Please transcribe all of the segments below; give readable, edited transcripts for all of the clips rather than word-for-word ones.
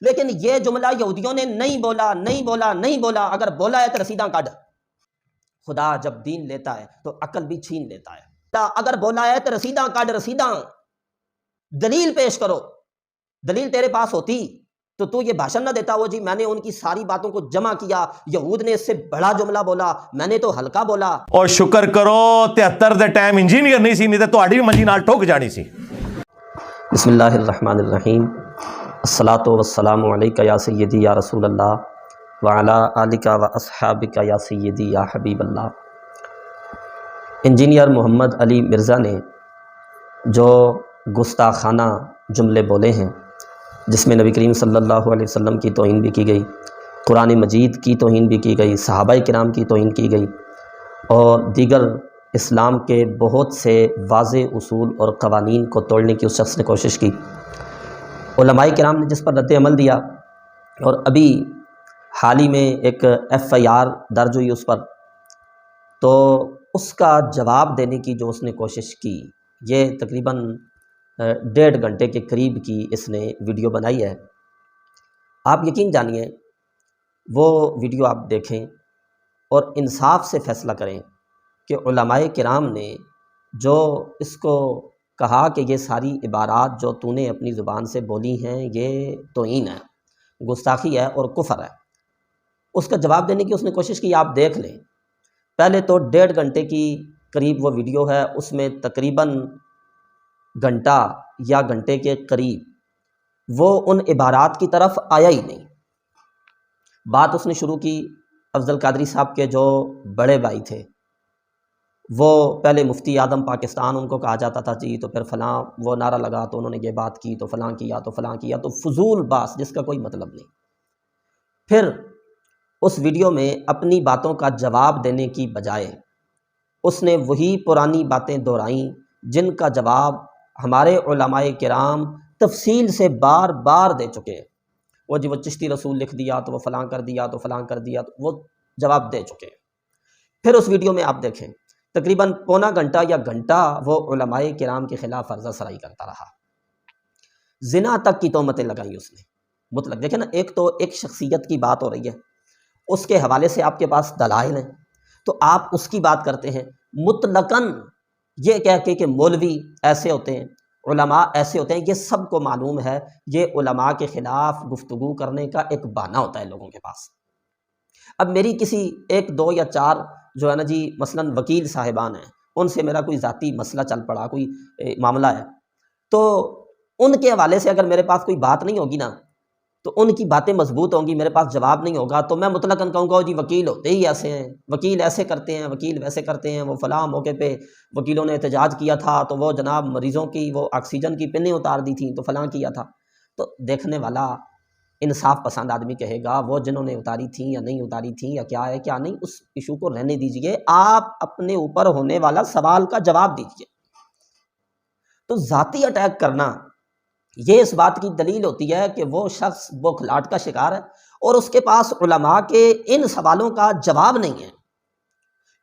لیکن یہ جملہ یہودیوں نے نہیں بولا، نہیں بولا، نہیں بولا، اگر بولا ہے تو رسیداں کاٹ۔ خدا جب دین لیتا ہے تو عقل بھی چھین لیتا ہے۔ اگر بولا ہے تو رسیداں کاٹ، رسیداں، دلیل پیش کرو۔ دلیل تیرے پاس ہوتی تو یہ بھاشن نہ دیتا، وہ جی میں نے ان کی ساری باتوں کو جمع کیا، یہود نے اس سے بڑا جملہ بولا، میں نے تو ہلکا بولا۔ اور شکر کرو 73 دے ٹائم انجینئر نہیں سی، نہیں تے تہاڈی منجی نال ٹھوک جانی سی۔ بسم اللہ الرحمن الرحیم، الصلاۃ والسلام علیک یا سیدی یا رسول اللہ وعلی آلک و اصحابک یا سیدی یا حبیب اللہ۔ انجینئر محمد علی مرزا نے جو گستاخانہ جملے بولے ہیں، جس میں نبی کریم صلی اللہ علیہ وسلم کی توہین بھی کی گئی، قرآن مجید کی توہین بھی کی گئی، صحابہ کرام کی توہین کی گئی، اور دیگر اسلام کے بہت سے واضح اصول اور قوانین کو توڑنے کی اس شخص نے کوشش کی۔ علماء کرام نے جس پر رد عمل دیا، اور ابھی حال ہی میں ایک FIR درج ہوئی اس پر، تو اس کا جواب دینے کی جو اس نے کوشش کی، یہ تقریباً 1.5 گھنٹے کے قریب کی اس نے ویڈیو بنائی ہے۔ آپ یقین جانیے، وہ ویڈیو آپ دیکھیں اور انصاف سے فیصلہ کریں کہ علماء کرام نے جو اس کو کہا کہ یہ ساری عبارات جو تو نے اپنی زبان سے بولی ہیں یہ توہین ہے، گستاخی ہے اور کفر ہے، اس کا جواب دینے کی اس نے کوشش کی۔ آپ دیکھ لیں، پہلے تو 1.5 گھنٹے کی قریب وہ ویڈیو ہے، اس میں تقریباً گھنٹہ یا گھنٹے کے قریب وہ ان عبارات کی طرف آیا ہی نہیں۔ بات اس نے شروع کی افضل قادری صاحب کے جو بڑے بھائی تھے، وہ پہلے مفتی اعظم پاکستان ان کو کہا جاتا تھا جی، تو پھر فلاں وہ نعرہ لگا تو انہوں نے یہ بات کی، تو فلاں کیا، تو فلاں کیا، تو فضول باس جس کا کوئی مطلب نہیں۔ پھر اس ویڈیو میں اپنی باتوں کا جواب دینے کی بجائے اس نے وہی پرانی باتیں دہرائیں جن کا جواب ہمارے علماء کرام تفصیل سے بار بار دے چکے ہیں۔ وہ جی وہ چشتی رسول لکھ دیا تو وہ فلاں کر دیا، تو فلاں کر دیا، تو وہ جواب دے چکے ہیں۔ پھر اس ویڈیو میں آپ دیکھیں تقریباً پونا گھنٹہ یا گھنٹہ وہ علماء کرام کے خلاف عرضہ سرائی کرتا رہا، زنا تک کی تہمتیں لگائی اس نے مطلق۔ دیکھیں نا، ایک تو ایک شخصیت کی بات ہو رہی ہے، اس کے حوالے سے آپ کے پاس دلائل ہیں، تو آپ اس کی بات کرتے ہیں مطلقاً یہ کہہ کے کہ مولوی ایسے ہوتے ہیں، علماء ایسے ہوتے ہیں۔ یہ سب کو معلوم ہے، یہ علماء کے خلاف گفتگو کرنے کا ایک بہانہ ہوتا ہے لوگوں کے پاس۔ اب میری کسی 1 2 یا 4 جو ہے نا جی مثلاً وکیل صاحبان ہیں، ان سے میرا کوئی ذاتی مسئلہ چل پڑا، کوئی معاملہ ہے، تو ان کے حوالے سے اگر میرے پاس کوئی بات نہیں ہوگی نا، تو ان کی باتیں مضبوط ہوں گی، میرے پاس جواب نہیں ہوگا، تو میں مطلقاً کہوں گا جی وکیل ہوتے ہی ایسے ہیں، وکیل ایسے کرتے ہیں، وکیل ویسے کرتے ہیں۔ وہ فلاں موقع پہ وکیلوں نے احتجاج کیا تھا تو وہ جناب مریضوں کی وہ آکسیجن کی پنیں اتار دی تھیں، تو فلاں کیا تھا۔ تو دیکھنے والا انصاف پسند آدمی کہے گا وہ جنہوں نے اتاری تھیں یا نہیں اتاری تھیں یا کیا ہے کیا نہیں، اس ایشو کو رہنے دیجئے، آپ اپنے اوپر ہونے والا سوال کا جواب دیجئے۔ تو ذاتی اٹیک کرنا یہ اس بات کی دلیل ہوتی ہے کہ وہ شخص بوکھلاٹ کا شکار ہے اور اس کے پاس علماء کے ان سوالوں کا جواب نہیں ہے۔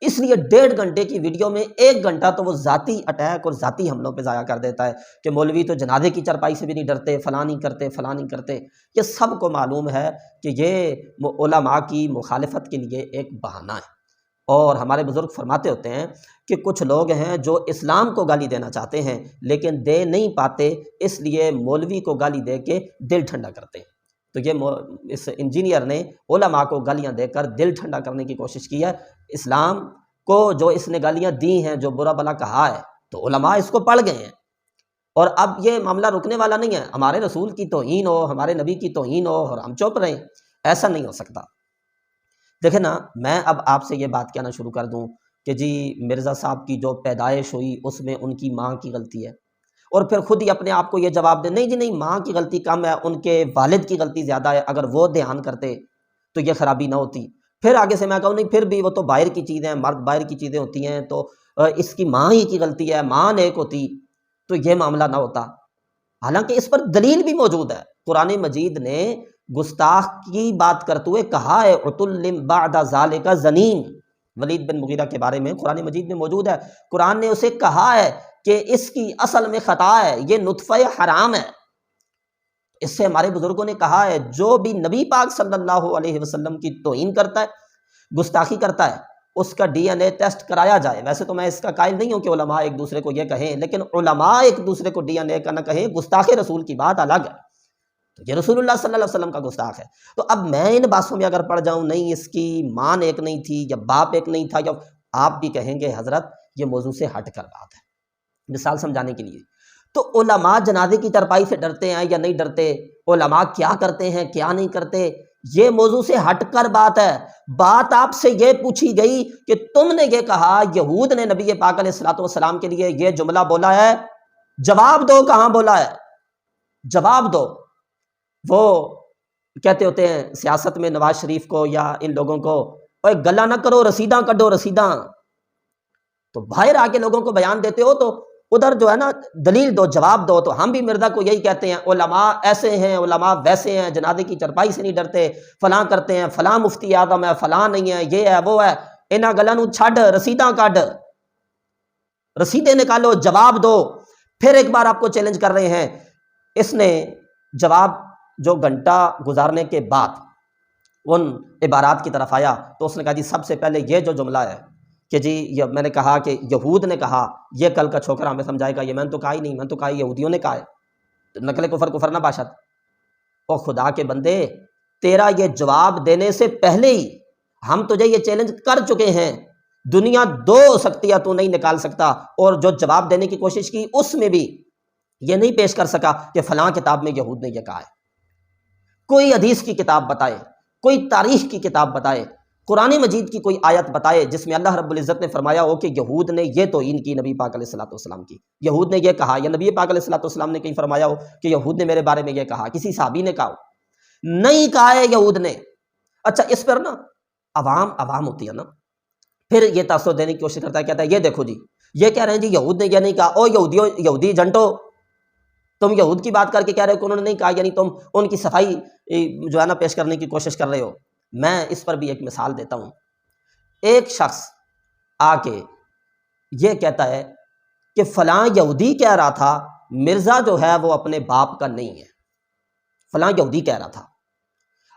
اس لیے 1.5 گھنٹے کی ویڈیو میں 1 گھنٹہ تو وہ ذاتی اٹیک اور ذاتی حملوں پہ ضائع کر دیتا ہے کہ مولوی تو جنازے کی چرپائی سے بھی نہیں ڈرتے، فلاں نہیں کرتے، فلاں نہیں کرتے۔ یہ سب کو معلوم ہے کہ یہ علماء کی مخالفت کے لیے ایک بہانہ ہے، اور ہمارے بزرگ فرماتے ہوتے ہیں کہ کچھ لوگ ہیں جو اسلام کو گالی دینا چاہتے ہیں لیکن دے نہیں پاتے، اس لیے مولوی کو گالی دے کے دل ٹھنڈا کرتے ہیں۔ تو یہ اس انجینئر نے علماء کو گالیاں دے کر دل ٹھنڈا کرنے کی کوشش کی ہے۔ اسلام کو جو اس نے گالیاں دی ہیں، جو برا بلا کہا ہے، تو علماء اس کو پڑھ گئے ہیں، اور اب یہ معاملہ رکنے والا نہیں ہے۔ ہمارے رسول کی توہین ہو، ہمارے نبی کی توہین ہو اور ہم چپ رہیں، ایسا نہیں ہو سکتا۔ دیکھیں نا، میں اب آپ سے یہ بات کہنا شروع کر دوں کہ جی مرزا صاحب کی جو پیدائش ہوئی اس میں ان کی ماں کی غلطی ہے، اور پھر خود ہی اپنے آپ کو یہ جواب دے نہیں جی نہیں، ماں کی غلطی کم ہے، ان کے والد کی غلطی زیادہ ہے، اگر وہ دھیان کرتے تو یہ خرابی نہ ہوتی۔ پھر آگے سے میں کہوں نہیں، پھر بھی وہ تو باہر کی چیزیں ہیں، مرد باہر کی چیزیں ہوتی ہیں، تو اس کی ماں ہی کی غلطی ہے، ماں نیک ہوتی تو یہ معاملہ نہ ہوتا۔ حالانکہ اس پر دلیل بھی موجود ہے، قرآن مجید نے گستاخ کی بات کرتے ہوئے کہا ہے عتل بعد ذالک زنیم، ولید بن مغیرہ کے بارے میں قرآن مجید میں موجود ہے۔ قرآن نے اسے کہا ہے کہ اس کی اصل میں خطا ہے، یہ نطفہ حرام ہے، اس سے ہمارے بزرگوں نے کہا ہے جو بھی نبی پاک صلی اللہ علیہ وسلم کی توہین کرتا ہے، گستاخی کرتا ہے، اس کا ڈی این اے ٹیسٹ کرایا جائے۔ ویسے تو میں اس کا قائل نہیں ہوں کہ علماء ایک دوسرے کو یہ کہیں، لیکن علماء ایک دوسرے کو ڈی این اے کا نہ کہیں، گستاخ رسول کی بات الگ ہے، تو یہ رسول اللہ صلی اللہ علیہ وسلم کا گستاخ ہے۔ تو اب میں ان باتوں میں اگر پڑ جاؤں، نہیں اس کی ماں ایک نہیں تھی یا باپ ایک نہیں تھا، یا آپ بھی کہیں گے حضرت یہ موضوع سے ہٹ کر بات ہے، مثال سمجھانے کے لیے۔ تو علماء جنازے کی چرپائی سے ڈرتے ہیں یا نہیں ڈرتے، علماء کیا کرتے ہیں کیا نہیں کرتے، یہ موضوع سے ہٹ کر بات ہے۔ بات آپ سے یہ پوچھی گئی کہ تم نے یہ کہا یہود نے نبی پاک علیہ الصلوۃ والسلام کے لیے یہ جملہ بولا ہے، جواب دو کہاں بولا ہے، جواب دو۔ وہ کہتے ہوتے ہیں سیاست میں نواز شریف کو یا ان لوگوں کو، اوے گلا نہ کرو، رسیداں کڈو رسیداں۔ تو باہر آ کے لوگوں کو بیان دیتے ہو تو ادھر جو ہے نا دلیل دو، جواب دو۔ تو ہم بھی مرزا کو یہی کہتے ہیں، علماء ایسے ہیں، علماء ویسے ہیں، جنازے کی چرپائی سے نہیں ڈرتے، فلاں کرتے ہیں، فلاں مفتی اعظم ہے، فلاں نہیں ہے، یہ ہے وہ ہے، انہاں گلاں نوں چھڈ، رسیداں کڈ، رسیدیں نکالو، جواب دو۔ پھر ایک بار آپ کو چیلنج کر رہے ہیں، اس نے جواب جو گھنٹہ گزارنے کے بعد ان عبارات کی طرف آیا تو اس نے کہا جی سب سے پہلے یہ جو جملہ ہے کہ جی یہ میں نے کہا کہ یہود نے کہا، یہ کل کا چھوکرا ہمیں سمجھائے گا، یہ میں نے تو کہا ہی نہیں، میں نے تو کہا یہودیوں نے کہا ہے، نقل کفر کفر نہ باشد۔ او خدا کے بندے، تیرا یہ جواب دینے سے پہلے ہی ہم تجھے یہ چیلنج کر چکے ہیں، دنیا دو سکتیاں تو نہیں نکال سکتا، اور جو جواب دینے کی کوشش کی اس میں بھی یہ نہیں پیش کر سکا کہ فلاں کتاب میں یہود نے یہ کہا ہے۔ کوئی حدیث کی کتاب بتائے، کوئی تاریخ کی کتاب بتائے، قرآن مجید کی کوئی آیت بتائے جس میں اللہ رب العزت نے فرمایا ہو کہ یہود نے یہ توہین کی نبی پاک علیہ الصلوۃ والسلام کی، یہود نے یہ کہا، یا نبی پاک علیہ الصلوۃ والسلام نے کہیں فرمایا ہو کہ یہود نے میرے بارے میں یہ کہا، کسی صحابی نے کہا ہو، نہیں کہا ہے یہود نے۔ اچھا اس پر نا عوام ہوتی ہے نا، پھر یہ تاثر دینے کی کوشش کرتا ہے، کہتا ہے یہ دیکھو جی یہ کہہ رہے ہیں جی یہود نے یہ نہیں کہا، او یہودیوں، یہودی جنٹو، تم یہود کی بات کر کے کہہ رہے ہو کہ انہوں نے نہیں کہا، یعنی تم ان کی صفائی جو ہے نا پیش کرنے کی کوشش کر رہے ہو۔ میں اس پر بھی ایک مثال دیتا ہوں۔ ایک شخص آ کے یہ کہتا ہے کہ فلاں یہودی کہہ رہا تھا مرزا جو ہے وہ اپنے باپ کا نہیں ہے، فلاں یہودی کہہ رہا تھا۔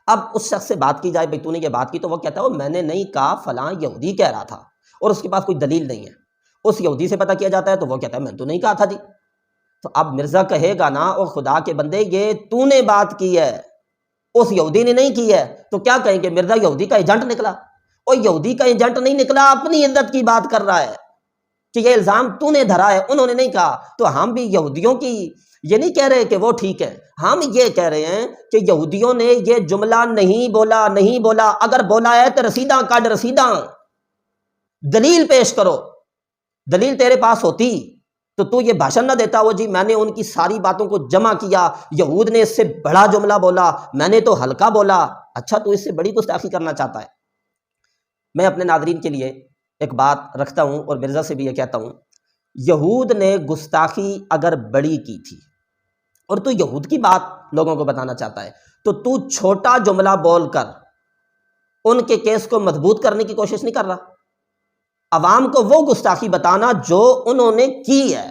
اب اس شخص سے بات کی جائے بھائی تو نے یہ بات کی، تو وہ کہتا ہے میں نے نہیں کہا، فلاں یہودی کہہ رہا تھا، اور اس کے پاس کوئی دلیل نہیں ہے۔ اس یہودی سے پتہ کیا جاتا ہے تو وہ کہتا ہے میں تو نہیں کہا تھا جی۔ تو اب مرزا کہے گا نا او خدا کے بندے یہ تو نے بات کی ہے، اس یہودی نے نہیں کی ہے، تو کیا کہیں گے مرزا یہودی کا ایجنٹ نکلا؟ اور یہودی کا ایجنٹ نہیں نکلا، اپنی عزت کی بات کر رہا ہے کہ یہ الزام تو نے دھرا ہے، انہوں نے نہیں کہا۔ تو ہم بھی یہودیوں کی یہ نہیں کہہ رہے کہ وہ ٹھیک ہے، ہم یہ کہہ رہے ہیں کہ یہودیوں نے یہ جملہ نہیں بولا، اگر بولا ہے تو رسیداں کڈ، رسیداں، دلیل پیش کرو۔ دلیل تیرے پاس ہوتی تو یہ بھاشن نہ دیتا وہ جی میں نے ان کی ساری باتوں کو جمع کیا، یہود نے اس سے بڑا جملہ بولا، میں نے تو ہلکا بولا۔ اچھا تو اس سے بڑی گستاخی کرنا چاہتا ہے۔ میں اپنے ناظرین کے لیے ایک بات رکھتا ہوں اور مرزا سے بھی یہ کہتا ہوں، یہود نے گستاخی اگر بڑی کی تھی اور تو یہود کی بات لوگوں کو بتانا چاہتا ہے تو چھوٹا جملہ بول کر ان کے کیس کو مضبوط کرنے کی کوشش نہیں کر رہا۔ عوام کو وہ گستاخی بتانا جو انہوں نے کی ہے۔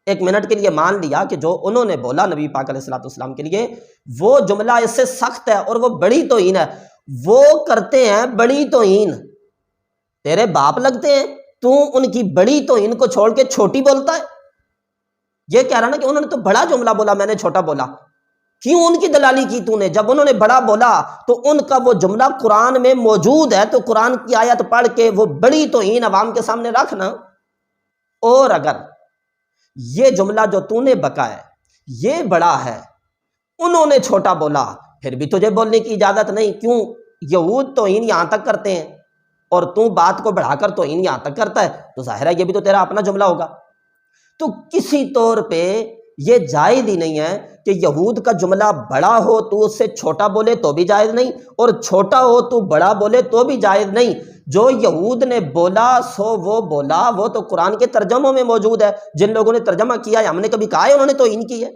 ایک منٹ کے لیے مان لیا کہ جو انہوں نے بولا نبی پاک علیہ الصلوۃ والسلام کے لیے وہ جملہ اس سے سخت ہے اور وہ بڑی توہین ہے، وہ کرتے ہیں بڑی توہین، تیرے باپ لگتے ہیں، تو ان کی بڑی توہین کو چھوڑ کے چھوٹی بولتا ہے۔ یہ کہہ رہا نا کہ انہوں نے تو بڑا جملہ بولا، میں نے چھوٹا بولا، کیوں ان کی دلالی کی تو نے؟ جب انہوں نے بڑا بولا تو ان کا وہ جملہ قرآن میں موجود ہے، تو قرآن کی آیت پڑھ کے وہ بڑی توہین عوام کے سامنے رکھنا۔ اور اگر یہ جملہ جو تو نے بکا ہے یہ بڑا ہے، انہوں نے چھوٹا بولا، پھر بھی تجھے بولنے کی اجازت نہیں۔ کیوں؟ یہود توہین یہاں تک کرتے ہیں اور تو بات کو بڑھا کر توہین یہاں تک کرتا ہے، تو ظاہر ہے یہ بھی تو تیرا اپنا جملہ ہوگا۔ تو کسی طور پہ یہ جائز ہی نہیں ہے کہ یہود کا جملہ بڑا ہو تو اس سے چھوٹا بولے تو بھی جائز نہیں، اور چھوٹا ہو تو بڑا بولے تو بھی جائز نہیں۔ جو یہود نے بولا سو وہ بولا، وہ تو قرآن کے ترجموں میں موجود ہے، جن لوگوں نے ترجمہ کیا ہے، ہم نے کبھی کہا ہے انہوں نے توہین کی ہے؟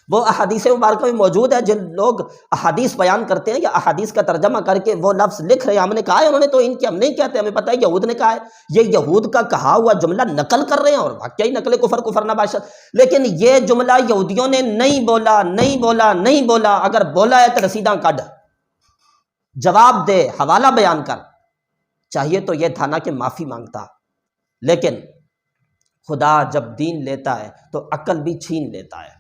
وہ احادیث مبارکہ میں موجود ہے. جن لوگ احادیث بیان کرتے ہیں یا احادیث کا ترجمہ کر کے وہ لفظ لکھ رہے ہیں ہم نے کہا ہے انہوں نے تو ان کی ہم نہیں کہتے, ہمیں پتہ ہے یہود نے کہا ہے, یہ یہود کا کہا ہوا جملہ نقل کر رہے ہیں اور واقعی نقل کفر نہ باشد. لیکن یہ جملہ یہودیوں نے نہیں بولا نہیں بولا نہیں بولا. اگر بولا ہے تو رسیداں کڈ, جواب دے, حوالہ بیان کر. چاہیے تو یہ تھا نا کہ معافی مانگتا, لیکن خدا جب دین لیتا ہے تو عقل بھی چھین لیتا ہے,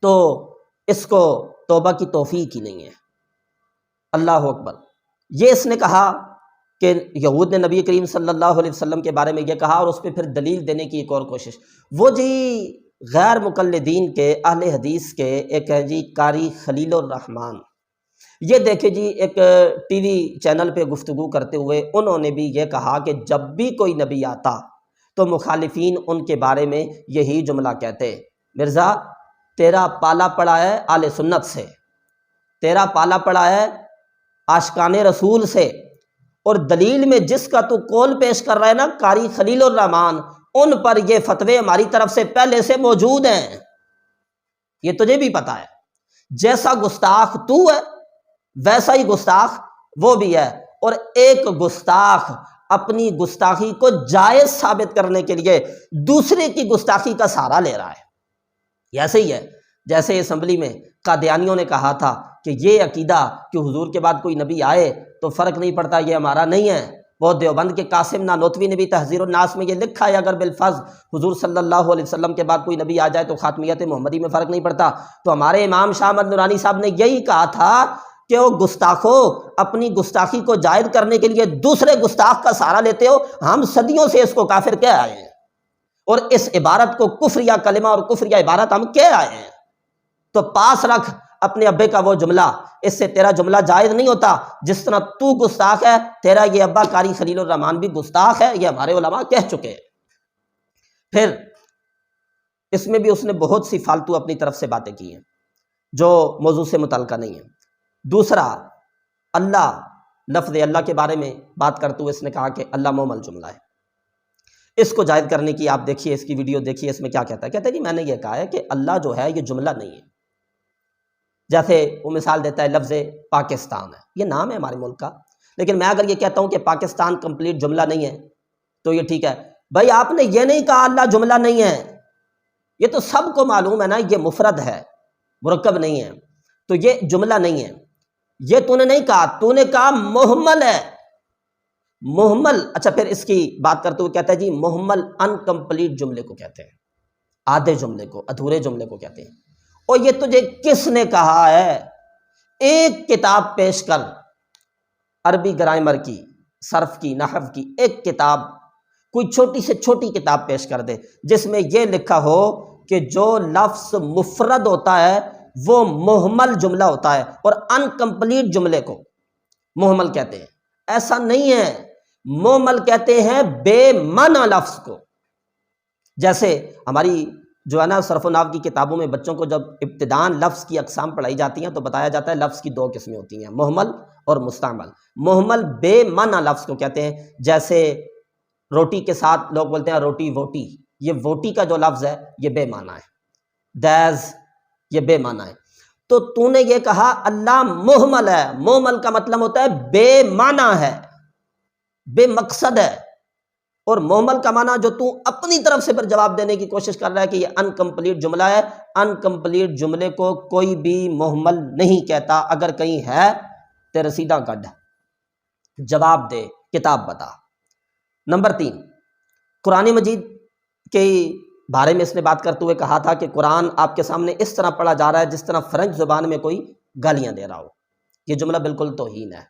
تو اس کو توبہ کی توفیق ہی نہیں ہے. اللہ اکبر. یہ اس نے کہا کہ یہود نے نبی کریم صلی اللہ علیہ وسلم کے بارے میں یہ کہا, اور اس پہ پھر دلیل دینے کی ایک اور کوشش. وہ جی غیر مقلدین کے اہل حدیث کے ایک ہے جی قاری خلیل الرحمن, یہ دیکھیں جی ایک ٹی وی چینل پہ گفتگو کرتے ہوئے انہوں نے بھی یہ کہا کہ جب بھی کوئی نبی آتا تو مخالفین ان کے بارے میں یہی جملہ کہتے, مرزا تیرا پالا پڑا ہے آل سنت سے, تیرا پالا پڑا ہے عاشقان رسول سے, اور دلیل میں جس کا تو قول پیش کر رہا ہے نا قاری خلیل الرحمن, ان پر یہ فتوے ہماری طرف سے پہلے سے موجود ہیں, یہ تجھے بھی پتا ہے. جیسا گستاخ تو ہے ویسا ہی گستاخ وہ بھی ہے, اور ایک گستاخ اپنی گستاخی کو جائز ثابت کرنے کے لیے دوسرے کی گستاخی کا سہارا لے رہا ہے. ایسے ہی ہے جیسے اسمبلی میں قادیانیوں نے کہا تھا کہ یہ عقیدہ کہ حضور کے بعد کوئی نبی آئے تو فرق نہیں پڑتا, یہ ہمارا نہیں ہے. وہ دیوبند کے قاسم نانوتوی نے بھی تحذیر الناس میں یہ لکھا ہے اگر بالفظ حضور صلی اللہ علیہ وسلم کے بعد کوئی نبی آ جائے تو خاتمیت محمدی میں فرق نہیں پڑتا. تو ہمارے امام شاہ احمد نورانی صاحب نے یہی کہا تھا کہ وہ گستاخو اپنی گستاخی کو جائز کرنے کے لیے دوسرے گستاخ کا سہارا لیتے ہو, ہم صدیوں سے اس کو کافر کہہ آئے ہیں, اور اس عبارت کو کفریہ کلمہ اور کفریہ عبارت ہم کہہ آئے ہیں. تو پاس رکھ اپنے ابے کا وہ جملہ, اس سے تیرا جملہ جائز نہیں ہوتا. جس طرح تو گستاخ ہے تیرا یہ ابا قاری خلیل الرحمن بھی گستاخ ہے, یہ ہمارے علماء کہہ چکے ہیں. پھر اس میں بھی اس نے بہت سی فالتو اپنی طرف سے باتیں کی ہیں جو موضوع سے متعلقہ نہیں ہیں. دوسرا, اللہ لفظ اللہ کے بارے میں بات کرتے ہوئے اس نے کہا کہ اللہ مومل جملہ ہے. اس کو جائز کرنے کی آپ دیکھیے, اس کی ویڈیو دیکھیے, اس میں کیا کہتا ہے. کہتا ہے جی میں نے یہ کہا ہے کہ اللہ جو ہے یہ جملہ نہیں ہے. جیسے وہ مثال دیتا ہے لفظ پاکستان ہے, یہ نام ہے ہمارے ملک کا, لیکن میں اگر یہ کہتا ہوں کہ پاکستان کمپلیٹ جملہ نہیں ہے تو یہ ٹھیک ہے. بھائی آپ نے یہ نہیں کہا اللہ جملہ نہیں ہے, یہ تو سب کو معلوم ہے نا, یہ مفرد ہے مرکب نہیں ہے, تو یہ جملہ نہیں ہے. یہ تو نے نہیں کہا, تو نے کہا محمل ہے. محمل, اچھا پھر اس کی بات کرتے ہوئے کہتا ہے جی محمل انکمپلیٹ جملے کو کہتے ہیں, آدھے جملے کو, ادھورے جملے کو کہتے ہیں. اور یہ تجھے کس نے کہا ہے؟ ایک کتاب پیش کر عربی گرامر کی, صرف کی, نحو کی, ایک کتاب, کوئی چھوٹی سے چھوٹی کتاب پیش کر دے جس میں یہ لکھا ہو کہ جو لفظ مفرد ہوتا ہے وہ محمل جملہ ہوتا ہے اور انکمپلیٹ جملے کو محمل کہتے ہیں. ایسا نہیں ہے, محمل کہتے ہیں بے معنی لفظ کو. جیسے ہماری جو ہے نا صرف و نحو کی کتابوں میں بچوں کو جب ابتداءً لفظ کی اقسام پڑھائی جاتی ہیں تو بتایا جاتا ہے لفظ کی دو قسمیں ہوتی ہیں, محمل اور مستعمل. محمل بے معنی لفظ کو کہتے ہیں. جیسے روٹی کے ساتھ لوگ بولتے ہیں روٹی ووٹی, یہ ووٹی کا جو لفظ ہے یہ بے معنی ہے. دیز, یہ بے معنی ہے. تو نے یہ کہا اللہ محمل ہے, محمل کا مطلب ہوتا ہے بے معنی ہے, بے مقصد ہے. اور محمل کا معنی جو تو اپنی طرف سے پر جواب دینے کی کوشش کر رہا ہے کہ یہ انکمپلیٹ جملہ ہے, انکمپلیٹ جملے کو کوئی بھی محمل نہیں کہتا. اگر کہیں ہے تو رسیدہ گڈ, جواب دے, کتاب بتا. نمبر 3, قرآن مجید کے بارے میں اس نے بات کرتے ہوئے کہا تھا کہ قرآن آپ کے سامنے اس طرح پڑھا جا رہا ہے جس طرح فرنچ زبان میں کوئی گالیاں دے رہا ہو. یہ جملہ بالکل توہین ہے.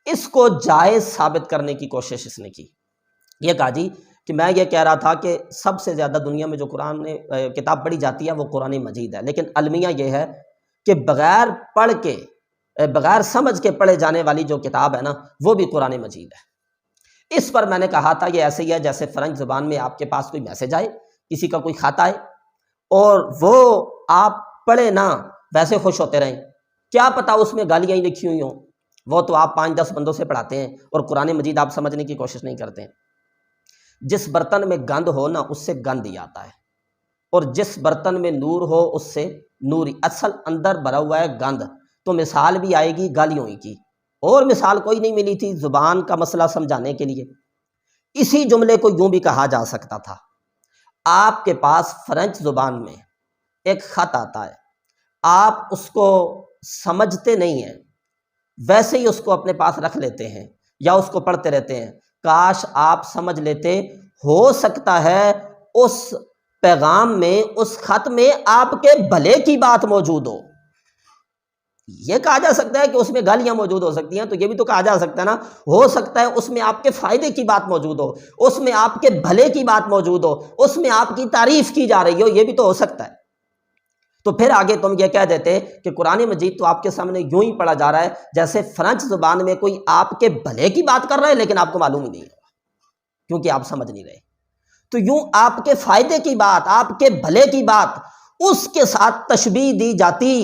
اس کو جائز ثابت کرنے کی کوشش اس نے کی. یہ کہا جی کہ میں یہ کہہ رہا تھا کہ سب سے زیادہ دنیا میں جو قرآن کتاب پڑھی جاتی ہے وہ قرآن مجید ہے, لیکن المیہ یہ ہے کہ بغیر پڑھ کے, بغیر سمجھ کے پڑھے جانے والی جو کتاب ہے نا وہ بھی قرآن مجید ہے. اس پر میں نے کہا تھا یہ ایسے ہی ہے جیسے فرنچ زبان میں آپ کے پاس کوئی میسج آئے, کسی کا کوئی خط آئے اور وہ آپ پڑھے نا ویسے خوش ہوتے رہیں, کیا پتا اس میں گالیاں ہی لکھی ہوئی ہوں. وہ تو آپ 5-10 بندوں سے پڑھاتے ہیں اور قرآن مجید آپ سمجھنے کی کوشش نہیں کرتے ہیں. جس برتن میں گند ہو نا اس سے گند ہی آتا ہے, اور جس برتن میں نور ہو اس سے نوری، اصل اندر بھرا ہوا ہے گند، تو مثال بھی آئے گی گالیوں ہی کی، اور مثال کوئی نہیں ملی تھی زبان کا مسئلہ سمجھانے کے لیے۔ اسی جملے کو یوں بھی کہا جا سکتا تھا، آپ کے پاس فرنچ زبان میں ایک خط آتا ہے، آپ اس کو سمجھتے نہیں ہیں، ویسے ہی اس کو اپنے پاس رکھ لیتے ہیں یا اس کو پڑھتے رہتے ہیں، کاش آپ سمجھ لیتے، ہو سکتا ہے اس پیغام میں، اس خط میں آپ کے بھلے کی بات موجود ہو۔ یہ کہا جا سکتا ہے کہ اس میں گالیاں موجود ہو سکتی ہیں، تو یہ بھی تو کہا جا سکتا ہے نا، ہو سکتا ہے اس میں آپ کے فائدے کی بات موجود ہو، اس میں آپ کے بھلے کی بات موجود ہو، اس میں آپ کی تعریف کی جا رہی ہو، یہ بھی تو ہو سکتا ہے۔ تو پھر آگے تم یہ کہہ دیتے کہ قرآن مجید تو آپ کے سامنے یوں ہی پڑھا جا رہا ہے جیسے فرنچ زبان میں کوئی آپ کے بھلے کی بات کر رہا ہے، لیکن آپ کو معلوم ہی نہیں ہے کیونکہ آپ سمجھ نہیں رہے۔ تو یوں آپ کے فائدے کی بات، آپ کے بھلے کی بات، اس کے ساتھ تشبیہ دی جاتی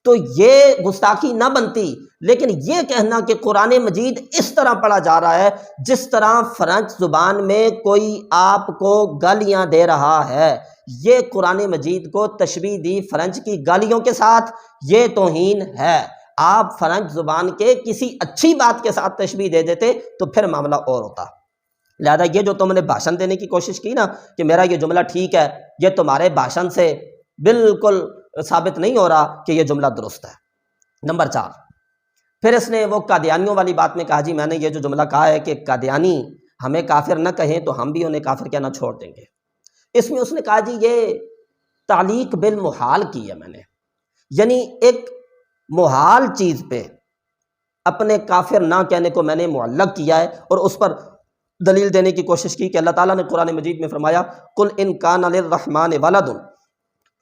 تو یہ گستاخی نہ بنتی، لیکن یہ کہنا کہ قرآن مجید اس طرح پڑھا جا رہا ہے جس طرح فرنچ زبان میں کوئی آپ کو گالیاں دے رہا ہے، یہ قرآن مجید کو تشبیہ دی فرنچ کی گالیوں کے ساتھ، یہ توہین ہے۔ آپ فرنچ زبان کے کسی اچھی بات کے ساتھ تشبیہ دے دیتے تو پھر معاملہ اور ہوتا۔ لہذا یہ جو تم نے بھاشن دینے کی کوشش کی نا کہ میرا یہ جملہ ٹھیک ہے، یہ تمہارے بھاشن سے بالکل ثابت نہیں ہو رہا کہ یہ جملہ درست ہے۔ نمبر 4، پھر اس نے وہ قادیانیوں والی بات میں کہا جی میں نے یہ جو جملہ کہا ہے کہ قادیانی ہمیں کافر نہ کہیں تو ہم بھی انہیں کافر کہنا چھوڑ دیں گے، اس میں اس نے کہا جی یہ تعلیق بالمحال کی ہے میں نے، یعنی ایک محال چیز پہ اپنے کافر نہ کہنے کو میں نے معلق کیا ہے، اور اس پر دلیل دینے کی کوشش کی کہ اللہ تعالیٰ نے قرآن مجید میں فرمایا قل ان کان للرحمن ولد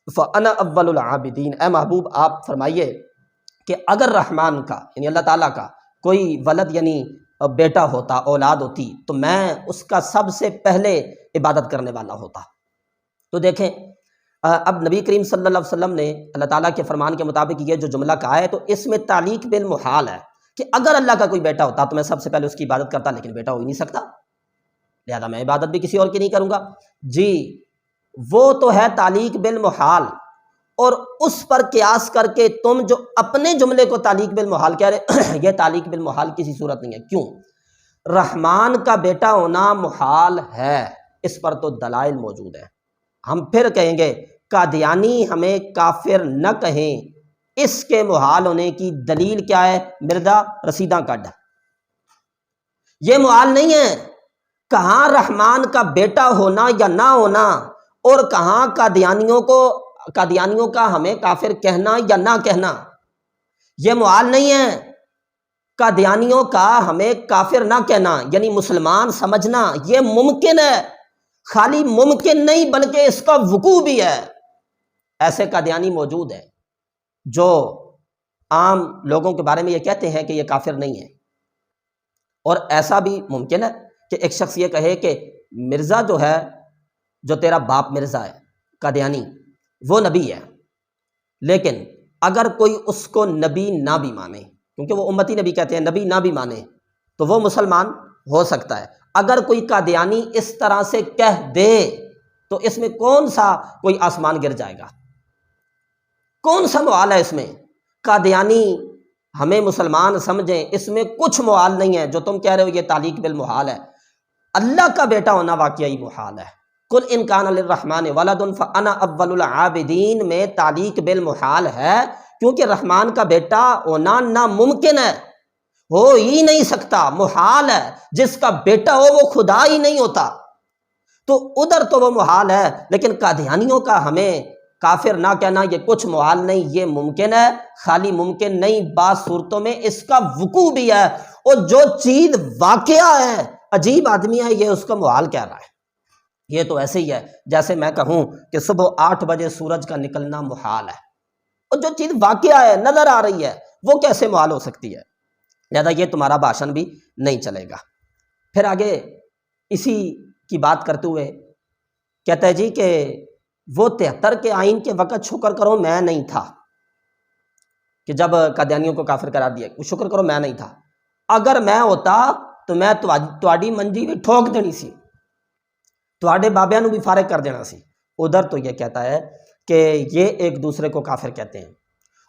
فانا اول العابدین، اے محبوب آپ فرمائیے کہ اگر رحمان کا یعنی اللہ تعالیٰ کا کوئی ولد یعنی بیٹا ہوتا، اولاد ہوتی، تو میں اس کا سب سے پہلے عبادت کرنے والا ہوتا۔ تو دیکھیں اب نبی کریم صلی اللہ علیہ وسلم نے اللہ تعالیٰ کے فرمان کے مطابق یہ جو جملہ کہا ہے تو اس میں تعلیق بالمحال ہے کہ اگر اللہ کا کوئی بیٹا ہوتا تو میں سب سے پہلے اس کی عبادت کرتا، لیکن بیٹا ہو ہی نہیں سکتا، لہذا میں عبادت بھی کسی اور کی نہیں کروں گا۔ جی وہ تو ہے تعلیق بالمحال، اور اس پر قیاس کر کے تم جو اپنے جملے کو تعلیق بالمحال کہہ رہے یہ تعلیق بالمحال کسی صورت نہیں ہے۔ کیوں؟ رحمان کا بیٹا ہونا محال ہے، اس پر تو دلائل موجود ہیں۔ ہم پھر کہیں گے قادیانی ہمیں کافر نہ کہیں، اس کے محال ہونے کی دلیل کیا ہے؟ مرزا رسیداں کڈ، یہ محال نہیں ہے۔ کہاں رحمان کا بیٹا ہونا یا نہ ہونا، اور کہاں قادیانیوں کا ہمیں کافر کہنا یا نہ کہنا، یہ محال نہیں ہے۔ قادیانیوں کا ہمیں کافر نہ کہنا یعنی مسلمان سمجھنا یہ ممکن ہے، خالی ممکن نہیں بلکہ اس کا وقوع بھی ہے۔ ایسے قادیانی موجود ہیں جو عام لوگوں کے بارے میں یہ کہتے ہیں کہ یہ کافر نہیں ہے، اور ایسا بھی ممکن ہے کہ ایک شخص یہ کہے کہ مرزا جو ہے، جو تیرا باپ مرزا ہے قادیانی، وہ نبی ہے، لیکن اگر کوئی اس کو نبی نہ بھی مانے، کیونکہ وہ امتی نبی کہتے ہیں، نبی نہ بھی مانے تو وہ مسلمان ہو سکتا ہے۔ اگر کوئی قادیانی اس طرح سے کہہ دے تو اس میں کون سا کوئی آسمان گر جائے گا؟ کون سا محال ہے اس میں؟ قادیانی ہمیں مسلمان سمجھیں، اس میں کچھ محال نہیں ہے۔ جو تم کہہ رہے ہو یہ تعلیق بالمحال ہے، اللہ کا بیٹا ہونا واقعی محال ہے۔ قل ان کان للرحمن ولد فانا اول العابدین میں تعلیق بالمحال ہے، کیونکہ رحمان کا بیٹا ہونا ناممکن ہے، ہو ہی نہیں سکتا، محال ہے۔ جس کا بیٹا ہو وہ خدا ہی نہیں ہوتا، تو ادھر تو وہ محال ہے، لیکن قادیانیوں کا ہمیں کافر نہ کہنا یہ کچھ محال نہیں، یہ ممکن ہے۔ خالی ممکن نہیں، بعض صورتوں میں اس کا وقوع بھی ہے، اور جو چیز واقعہ ہے، عجیب آدمی ہے یہ اس کا محال کہہ رہا ہے۔ یہ تو ایسے ہی ہے جیسے میں کہوں کہ صبح 8 بجے سورج کا نکلنا محال ہے، اور جو چیز واقعہ ہے، نظر آ رہی ہے، وہ کیسے محال ہو سکتی ہے؟ لہذا یہ تمہارا بھاشن بھی نہیں چلے گا۔ پھر آگے اسی کی بات کرتے ہوئے کہتا ہے جی کہ وہ 73 کے آئین کے وقت شکر کرو میں نہیں تھا، کہ جب قادیانیوں کو کافر قرار دیا وہ شکر کرو میں نہیں تھا، اگر میں ہوتا تو میں تواڈی منجی بھی ٹھوک دینی سی، تواڈے بابیاں نو بھی فارغ کر دینا سی، ادھر تو یہ کہتا ہے کہ یہ ایک دوسرے کو کافر کہتے ہیں،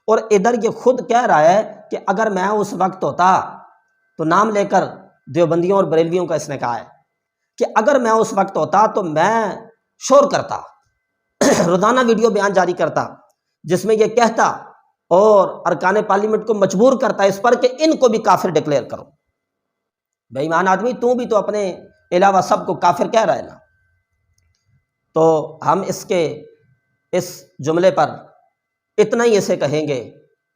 اور ادھر یہ خود کہہ رہا ہے کہ اگر میں اس وقت ہوتا، تو نام لے کر دیوبندیوں اور بریلویوں کا اس نے کہا ہے کہ اگر میں اس وقت ہوتا تو میں شور کرتا، روزانہ ویڈیو بیان جاری کرتا جس میں یہ کہتا اور ارکان پارلیمنٹ کو مجبور کرتا اس پر کہ ان کو بھی کافر ڈکلیئر کرو۔ بے ایمان آدمی، تو بھی تو اپنے علاوہ سب کو کافر کہہ رہا ہے نا۔ تو ہم اس جملے پر اتنا ہی اسے کہیں گے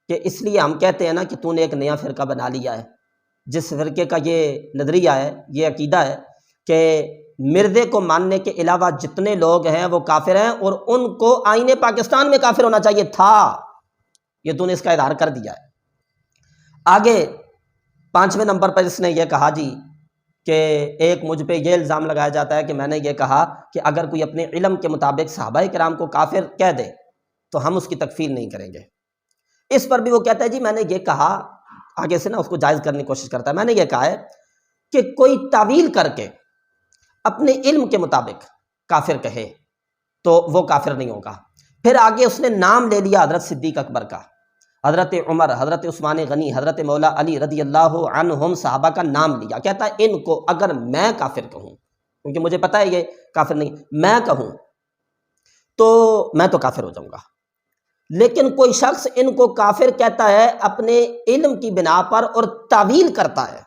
کہ اس لیے ہم کہتے ہیں نا کہ تو نے ایک نیا فرقہ بنا لیا ہے، جس فرقے کا یہ نظریہ ہے، یہ عقیدہ ہے کہ مردے کو ماننے کے علاوہ جتنے لوگ ہیں وہ کافر ہیں، اور ان کو آئین پاکستان میں کافر ہونا چاہیے تھا۔ یہ تو نے اس کا اظہار کر دیا ہے۔ آگے 5ویں نمبر پر اس نے یہ کہا جی کہ ایک مجھ پہ یہ الزام لگایا جاتا ہے کہ میں نے یہ کہا کہ اگر کوئی اپنے علم کے مطابق صحابہ کرام کو کافر کہہ دے تو ہم اس کی تکفیر نہیں کریں گے۔ اس پر بھی وہ کہتا ہے جی میں نے یہ کہا، آگے سے نا اس کو جائز کرنے کی کوشش کرتا ہے، میں نے یہ کہا ہے کہ کوئی تعویل کر کے اپنے علم کے مطابق کافر کہے تو وہ کافر نہیں ہوگا۔ پھر آگے اس نے نام لے لیا حضرت صدیق اکبر کا، حضرت عمر، حضرت عثمان غنی، حضرت مولا علی رضی اللہ عنہم، صحابہ کا نام لیا۔ کہتا ہے ان کو اگر میں کافر کہوں، کیونکہ مجھے پتا ہے یہ کافر نہیں، میں کہوں تو میں تو کافر ہو جاؤں گا، لیکن کوئی شخص ان کو کافر کہتا ہے اپنے علم کی بنا پر اور تعویل کرتا ہے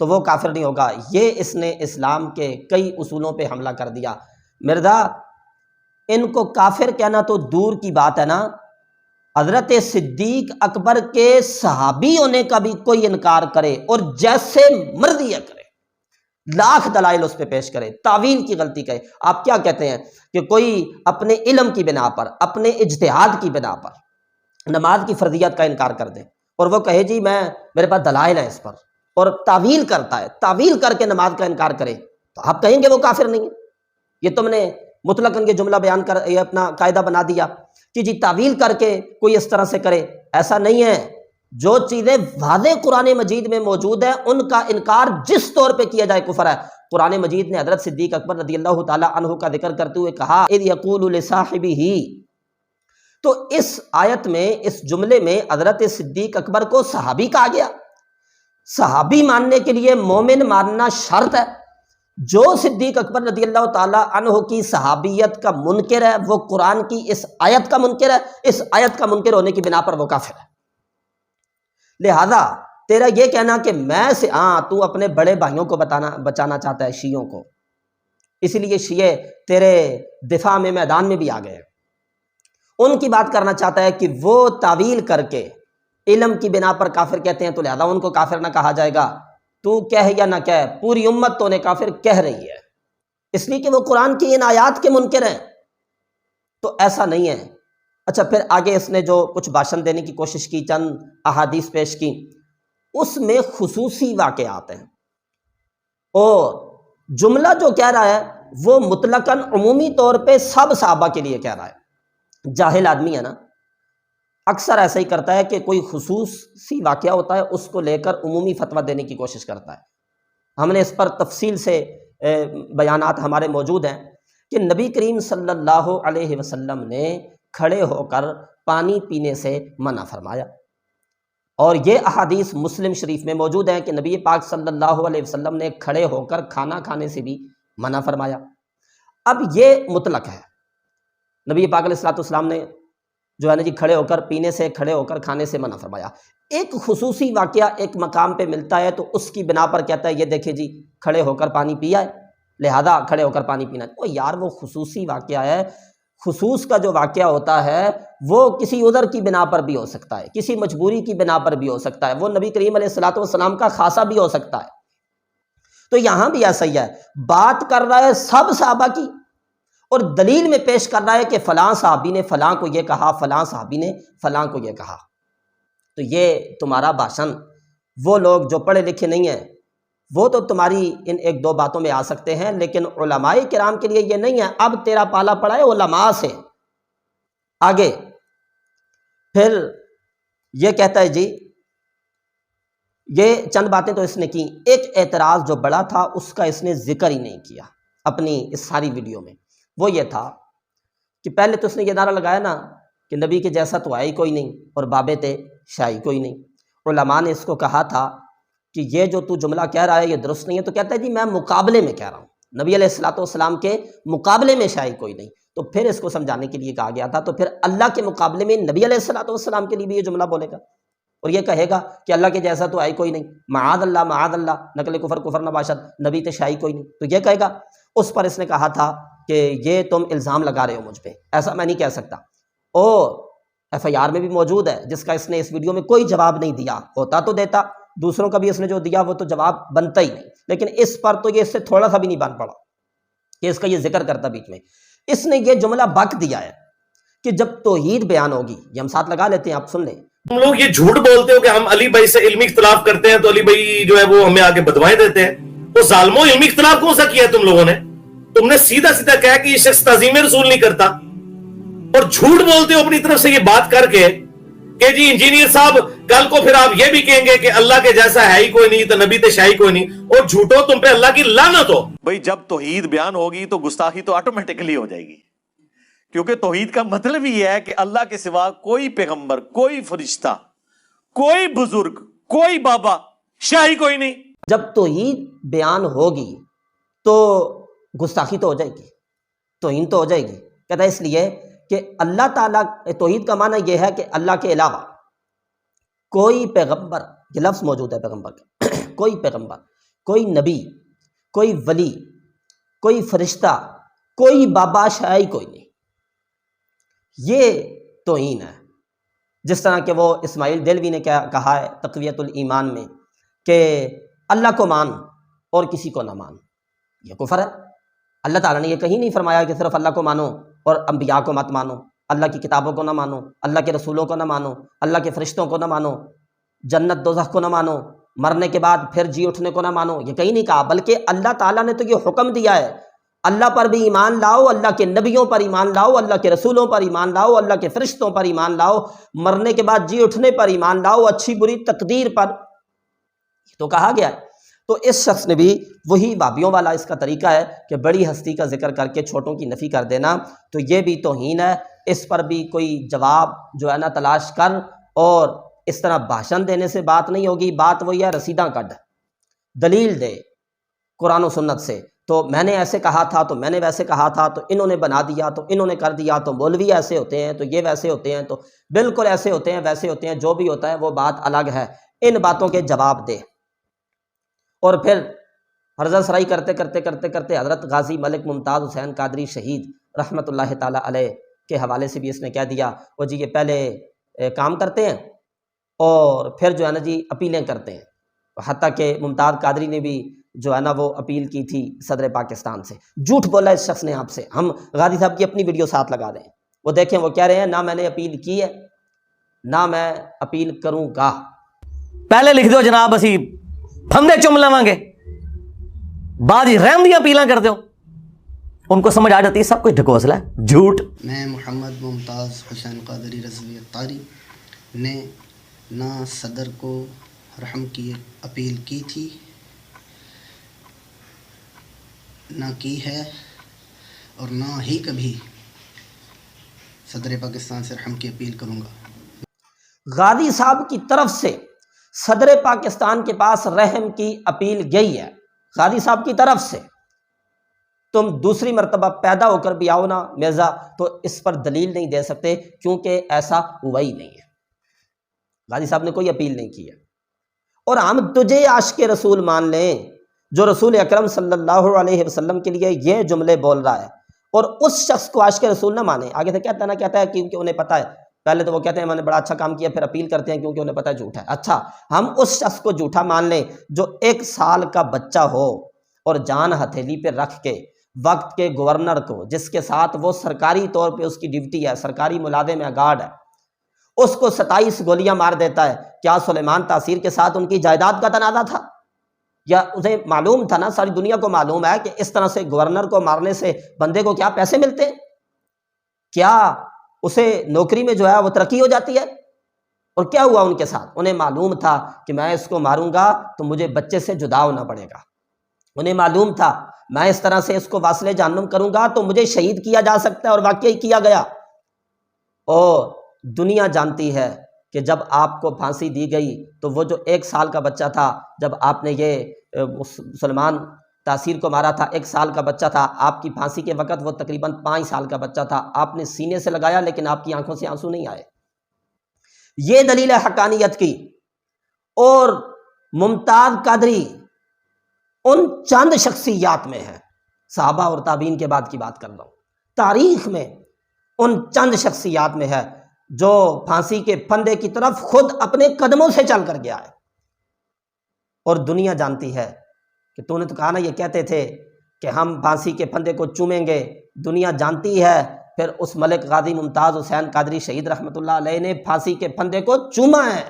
تو وہ کافر نہیں ہوگا۔ یہ اس نے اسلام کے کئی اصولوں پہ حملہ کر دیا۔ مرزا، ان کو کافر کہنا تو دور کی بات ہے نا، حضرت صدیق اکبر کے صحابی ہونے کا بھی کوئی انکار کرے اور جیسے مرضی ہے کرے، لاکھ دلائل اس پہ پیش کرے، تعویل کی غلطی کرے، آپ کیا کہتے ہیں کہ کوئی اپنے علم کی بنا پر، اپنے اجتہاد کی بنا پر نماز کی فرضیت کا انکار کر دے اور وہ کہے جی میرے پاس دلائل ہیں اس پر، اور تعویل کرتا ہے، تعویل کر کے نماز کا انکار کرے، تو آپ کہیں گے وہ کافر نہیں ہے؟ یہ تم نے مطلقاً یہ جملہ بیان کر یہ اپنا قاعدہ بنا دیا کہ جی تعویل کر کے کوئی اس طرح سے کرے، ایسا نہیں ہے۔ جو چیزیں واضح قرآن مجید میں موجود ہیں ان کا انکار جس طور پہ کیا جائے کفر ہے۔ قرآن مجید نے حضرت صدیق اکبر رضی اللہ تعالی عنہ کا ذکر کرتے ہوئے کہا اذ یقول لصاحبہ، تو اس آیت میں، اس جملے میں حضرت صدیق اکبر کو صحابی کہا گیا۔ صحابی ماننے کے لیے مومن ماننا شرط ہے۔ جو صدیق اکبر رضی اللہ تعالی عنہ کی صحابیت کا منکر ہے وہ قرآن کی اس آیت کا منکر ہے، اس آیت کا منکر ہونے کی بنا پر وہ کافر ہے۔ لہذا تیرا یہ کہنا کہ تو اپنے بڑے بھائیوں کو بچانا چاہتا ہے، شیعوں کو، اس لیے شیعہ تیرے دفاع میں میدان میں بھی آ گئے ہیں، ان کی بات کرنا چاہتا ہے کہ وہ تعویل کر کے علم کی بنا پر کافر کہتے ہیں تو لہذا ان کو کافر نہ کہا جائے گا۔ تو کہہ یا نہ کہہ، پوری امت تو نے کافر کہہ رہی ہے، اس لیے کہ وہ قرآن کی ان آیات کے منکر ہیں۔ تو ایسا نہیں ہے۔ اچھا، پھر آگے اس نے جو کچھ بھاشن دینے کی کوشش کی، چند احادیث پیش کی، اس میں خصوصی واقعات ہیں، اور جملہ جو کہہ رہا ہے وہ مطلقاً عمومی طور پہ سب صحابہ کے لیے کہہ رہا ہے۔ جاہل آدمی ہے نا، اکثر ایسا ہی کرتا ہے کہ کوئی خصوصی واقعہ ہوتا ہے اس کو لے کر عمومی فتویٰ دینے کی کوشش کرتا ہے۔ ہم نے اس پر تفصیل سے بیانات ہمارے موجود ہیں کہ نبی کریم صلی اللہ علیہ وسلم نے کھڑے ہو کر پانی پینے سے منع فرمایا، اور یہ احادیث مسلم شریف میں موجود ہیں کہ نبی پاک صلی اللہ علیہ وسلم نے کھڑے ہو کر کھانا کھانے سے بھی منع فرمایا۔ اب یہ مطلق ہے، نبی پاک علیہ الصلوۃ والسلام نے جو ہے نا جی کھڑے ہو کر پینے سے، کھڑے ہو کر کھانے سے منع فرمایا۔ ایک خصوصی واقعہ ایک مقام پہ ملتا ہے تو اس کی بنا پر کہتا ہے یہ دیکھیں جی کھڑے ہو کر پانی پیا ہے لہذا کھڑے ہو کر پانی پینا ہے۔ او یار، وہ خصوصی واقعہ ہے، خصوص کا جو واقعہ ہوتا ہے وہ کسی عذر کی بنا پر بھی ہو سکتا ہے، کسی مجبوری کی بنا پر بھی ہو سکتا ہے، وہ نبی کریم علیہ الصلوۃ والسلام کا خاصہ بھی ہو سکتا ہے۔ تو یہاں بھی ایسا ہی ہے، بات کر رہا ہے سب صحابہ کی، اور دلیل میں پیش کر رہا ہے کہ فلاں صحابی نے فلاں کو یہ کہا، فلاں صحابی نے فلاں کو یہ کہا۔ تو یہ تمہارا بھاشن، وہ لوگ جو پڑھے لکھے نہیں ہیں وہ تو تمہاری ان ایک دو باتوں میں آ سکتے ہیں، لیکن علماء کرام کے لیے یہ نہیں ہے۔ اب تیرا پالا پڑا ہے علماء سے۔ آگے پھر یہ کہتا ہے جی، یہ چند باتیں تو اس نے کی، ایک اعتراض جو بڑا تھا اس کا اس نے ذکر ہی نہیں کیا اپنی اس ساری ویڈیو میں، وہ یہ تھا کہ پہلے تو اس نے یہ نعرہ لگایا نا کہ نبی کے جیسا تو آئی کوئی نہیں اور بابے تے شاہی کوئی نہیں. علماء نے اس کو کہا تھا کہ یہ جو تو جملہ کہہ رہا ہے یہ درست نہیں ہے. تو کہتا ہے جی میں مقابلے میں کہہ رہا ہوں, نبی علیہ الصلوۃ والسلام کے مقابلے میں شاہی کوئی نہیں. تو پھر اس کو سمجھانے کے لیے کہا گیا تھا تو پھر اللہ کے مقابلے میں نبی علیہ الصلوۃ والسلام کے لیے بھی یہ جملہ بولے گا اور یہ کہے گا کہ اللہ کے جیسا تو آئی کوئی نہیں, معاذ اللہ نقل کفر کفر نباشد, نبی تے شاہی کوئی نہیں. تو یہ کہے گا. اس پر اس نے کہا تھا کہ یہ تم الزام لگا رہے ہو مجھ پہ, ایسا میں نہیں کہہ سکتا. اور FIR میں بھی موجود ہے جس کا اس نے اس ویڈیو میں کوئی جواب نہیں دیا, ہوتا تو دیتا, دوسروں کا بھی اس نے جو دیا وہ تو جواب بنتا ہی نہیں, لیکن اس پر تو یہ اس سے تھوڑا سا بھی نہیں بن پڑا کہ اس کا یہ ذکر کرتا بیچ میں. اس نے یہ جملہ بک دیا ہے کہ جب توحید بیان ہوگی, یہ ہم ساتھ لگا لیتے ہیں, آپ سن لیں. تم لوگ یہ جھوٹ بولتے ہو کہ ہم علی بھائی سے علمی اختلاف کرتے ہیں تو علی بھائی جو ہے وہ ہمیں آگے بدوائیں دیتے ہیں. وہ ظالموں, علمی اختلاف کون سا کیا ہے تم لوگوں نے؟ تم نے سیدھا سیدھا کہا کہ یہ شخص تعظیم رسول نہیں کرتا, اور جھوٹ بولتے ہو اپنی طرف سے یہ بات کر کے کہ جی انجینئر صاحب کل کو پھر آپ یہ بھی کہیں گے کہ اللہ کے جیسا ہے ہی کوئی نہیں, تو نبی تے شاہی کوئی نہیں, اور جھوٹو تم پہ اللہ کی لعنت ہو. بھئی جب توحید بیان ہوگی تو گستاخی تو آٹومیٹکلی ہو جائے گی, کیونکہ توحید کا مطلب ہی ہے کہ اللہ کے سوا کوئی پیغمبر, کوئی فرشتہ, کوئی بزرگ, کوئی بابا, شاہی کوئی نہیں. جب توحید بیان ہوگی تو گستاخی تو ہو جائے گی, توہین تو ہو جائے گی. کہتا ہے اس لیے کہ اللہ تعالیٰ, توحید کا معنی یہ ہے کہ اللہ کے علاوہ کوئی پیغمبر, یہ لفظ موجود ہے پیغمبر کا, کوئی پیغمبر, کوئی نبی, کوئی ولی, کوئی فرشتہ, کوئی بابا, شاہی کوئی نہیں. یہ توہین ہے. جس طرح کہ وہ اسماعیل دہلوی نے کہا ہے تقویت الایمان میں کہ اللہ کو مان اور کسی کو نہ مان, یہ کفر ہے. اللہ تعالیٰ نے یہ کہیں نہیں فرمایا کہ صرف اللہ کو مانو اور انبیاء کو مت مانو, اللہ کی کتابوں کو نہ مانو, اللہ کے رسولوں کو نہ مانو, اللہ کے فرشتوں کو نہ مانو, جنت دوزخ کو نہ مانو, مرنے کے بعد پھر جی اٹھنے کو نہ مانو. یہ کہیں نہیں کہا, بلکہ اللہ تعالیٰ نے تو یہ حکم دیا ہے اللہ پر بھی ایمان لاؤ, اللہ کے نبیوں پر ایمان لاؤ, اللہ کے رسولوں پر ایمان لاؤ, اللہ کے فرشتوں پر ایمان لاؤ, مرنے کے بعد جی اٹھنے پر ایمان لاؤ, اچھی بری تقدیر پر, یہ تو کہا گیا ہے. تو اس شخص نے بھی وہی بابیوں والا اس کا طریقہ ہے کہ بڑی ہستی کا ذکر کر کے چھوٹوں کی نفی کر دینا, تو یہ بھی توہین ہے. اس پر بھی کوئی جواب جو ہے نا تلاش کر, اور اس طرح بھاشن دینے سے بات نہیں ہوگی. بات وہی ہے رسیداں کڈ, دلیل دے قرآن و سنت سے. تو میں نے ایسے کہا تھا, تو میں نے ویسے کہا تھا, تو انہوں نے بنا دیا, تو انہوں نے کر دیا, تو مولوی ایسے ہوتے ہیں, تو یہ ویسے ہوتے ہیں, تو بالکل ایسے ہوتے ہیں, ویسے ہوتے ہیں, جو بھی ہوتا ہے وہ بات الگ ہے. ان باتوں کے جواب دے. اور پھر حرزہ سرائی کرتے کرتے کرتے کرتے حضرت غازی ملک ممتاز حسین قادری شہید رحمۃ اللہ تعالیٰ علیہ کے حوالے سے بھی اس نے کہہ دیا وہ جی یہ پہلے کام کرتے ہیں اور پھر جو ہے نا جی اپیلیں کرتے ہیں. حتیٰ کہ ممتاز قادری نے بھی جو ہے نا وہ اپیل کی تھی صدر پاکستان سے. جھوٹ بولا اس شخص نے آپ سے. ہم غازی صاحب کی اپنی ویڈیو ساتھ لگا دیں, وہ دیکھیں, وہ کہہ رہے ہیں نہ میں نے اپیل کی ہے نہ میں اپیل کروں گا. پہلے لکھ دو جناب اسی پھندے چم لواں گے, بعد ہی رحم دیا اپیلاں کر دو. ان کو سمجھ آ جاتی ہے سب کچھ ڈھکوسلا ہے, جھوٹ. میں محمد ممتاز حسین قادری رضوی اطاری نے نہ صدر کو رحم کی اپیل کی تھی, نہ کی ہے, اور نہ ہی کبھی صدر پاکستان سے رحم کی اپیل کروں گا. غازی صاحب کی طرف سے صدر پاکستان کے پاس رحم کی اپیل گئی ہے, غازی صاحب کی طرف سے. تم دوسری مرتبہ پیدا ہو کر بھی آؤ نا مرزا, تو اس پر دلیل نہیں دے سکتے کیونکہ ایسا ہوا ہی نہیں ہے. غازی صاحب نے کوئی اپیل نہیں کی ہے. اور ہم تجھے عاشق رسول مان لیں جو رسول اکرم صلی اللہ علیہ وسلم کے لیے یہ جملے بول رہا ہے, اور اس شخص کو عاشق رسول نہ مانے. آگے سے کہتا ہے کیونکہ انہیں پتہ ہے. پہلے تو وہ کہتے ہیں میں نے بڑا اچھا کام کیا, پھر اپیل کرتے ہیں کیونکہ انہیں پتہ ہے جھوٹا ہے. اچھا, ہم اس شخص کو جھوٹا مان لیں جو 1 سال کا بچہ ہو اور جان ہتھیلی پہ رکھ کے وقت کے گورنر کو, جس کے ساتھ وہ سرکاری طور پہ اس کی ڈیوٹی ہے, سرکاری ملازم ہے, گارڈ ہے, اس کو 27 گولیاں مار دیتا ہے. کیا سلیمان تاثیر کے ساتھ ان کی جائیداد کا تنازع تھا؟ یا اسے معلوم تھا نا, ساری دنیا کو معلوم ہے کہ اس طرح سے گورنر کو مارنے سے بندے کو کیا پیسے ملتے ہیں, کیا اسے نوکری میں جو ہے وہ ترقی ہو جاتی ہے. اور کیا ہوا ان کے ساتھ؟ انہیں معلوم تھا کہ میں اس کو ماروں گا تو مجھے بچے سے جدا ہونا پڑے گا. انہیں معلوم تھا میں اس طرح سے اس کو واصل جہنم کروں گا تو مجھے شہید کیا جا سکتا ہے، اور واقعی کیا گیا۔ اور دنیا جانتی ہے کہ جب آپ کو پھانسی دی گئی تو وہ جو 1 سال کا بچہ تھا، جب آپ نے یہ سلمان تاثیر کو مارا تھا، 1 سال کا بچہ تھا، آپ کی پھانسی کے وقت وہ تقریباً 5 سال کا بچہ تھا، آپ نے سینے سے لگایا لیکن آپ کی آنکھوں سے آنسو نہیں آئے۔ یہ دلیل حقانیت کی۔ اور ممتاز قادری ان چند شخصیات میں ہے، صحابہ اور تابعین کے بعد کی بات کر رہا ہوں، تاریخ میں ان چند شخصیات میں ہے جو پھانسی کے پھندے کی طرف خود اپنے قدموں سے چل کر گیا ہے۔ اور دنیا جانتی ہے کہ تو نے تو کہا نا یہ کہتے تھے کہ ہم پھانسی کے پھندے کو چومیں گے، دنیا جانتی ہے پھر اس ملک غازی ممتاز حسین قادری شہید رحمۃ اللہ علیہ نے پھانسی کے پھندے کو چوما ہے۔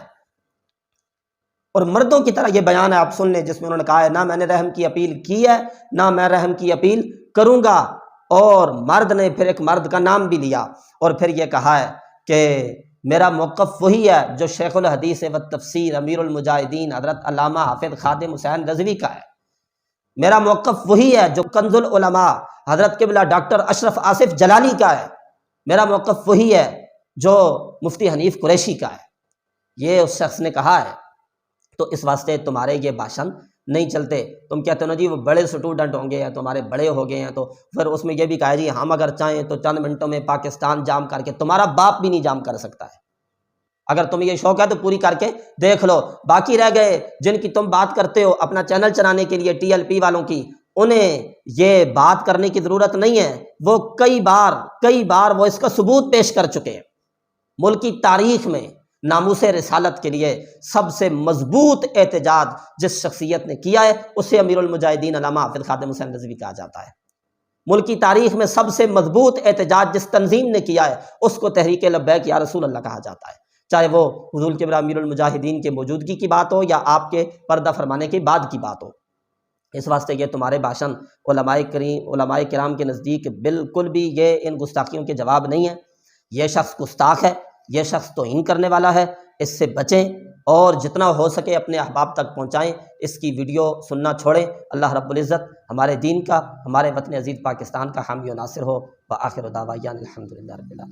اور مردوں کی طرح یہ بیان ہے، آپ سن لیں، جس میں انہوں نے کہا ہے نہ میں نے رحم کی اپیل کی ہے نہ میں رحم کی اپیل کروں گا۔ اور مرد نے پھر ایک مرد کا نام بھی لیا اور پھر یہ کہا ہے کہ میرا موقف وہی ہے جو شیخ الحدیث و تفسیر امیر المجاہدین حضرت علامہ حافظ خادم حسین رضوی کا ہے، میرا موقف وہی ہے جو کنز العلماء حضرت قبلہ ڈاکٹر اشرف آصف جلالی کا ہے، میرا موقف وہی ہے جو مفتی حنیف قریشی کا ہے۔ یہ اس شخص نے کہا ہے۔ تو اس واسطے تمہارے یہ بھاشن نہیں چلتے۔ تم کہتے ہو نا جی وہ بڑے اسٹوڈنٹ ہوں گے یا تمہارے بڑے ہو گئے ہیں، تو پھر اس میں یہ بھی کہا جی ہم اگر چاہیں تو چند منٹوں میں پاکستان جام کر کے، تمہارا باپ بھی نہیں جام کر سکتا ہے۔ اگر تمہیں یہ شوق ہے تو پوری کر کے دیکھ لو۔ باقی رہ گئے جن کی تم بات کرتے ہو اپنا چینل چلانے کے لیے، ٹی ایل پی والوں کی، انہیں یہ بات کرنے کی ضرورت نہیں ہے، وہ کئی بار وہ اس کا ثبوت پیش کر چکے ہیں۔ ملک کی تاریخ میں ناموس رسالت کے لیے سب سے مضبوط احتجاج جس شخصیت نے کیا ہے اسے امیر المجاہدین علامہ حافظ خادم حسین رضوی کہا جاتا ہے۔ ملک کی تاریخ میں سب سے مضبوط احتجاج جس تنظیم نے کیا ہے اس کو تحریک لبیک یا رسول اللہ کہا جاتا ہے، چاہے وہ حضور الکبریٰ امیر المجاہدین کے موجودگی کی بات ہو یا آپ کے پردہ فرمانے کے بعد کی بات ہو۔ اس واسطے یہ تمہارے بھاشن علماء کرام کے نزدیک بالکل بھی یہ ان گستاخیوں کے جواب نہیں ہے۔ یہ شخص گستاخ ہے، یہ شخص توہین کرنے والا ہے، اس سے بچیں اور جتنا ہو سکے اپنے احباب تک پہنچائیں، اس کی ویڈیو سننا چھوڑیں۔ اللہ رب العزت ہمارے دین کا، ہمارے وطن عزیز پاکستان کا حامی و ناصر ہو۔ وآخر دعوانا الحمدللہ رب العالمین۔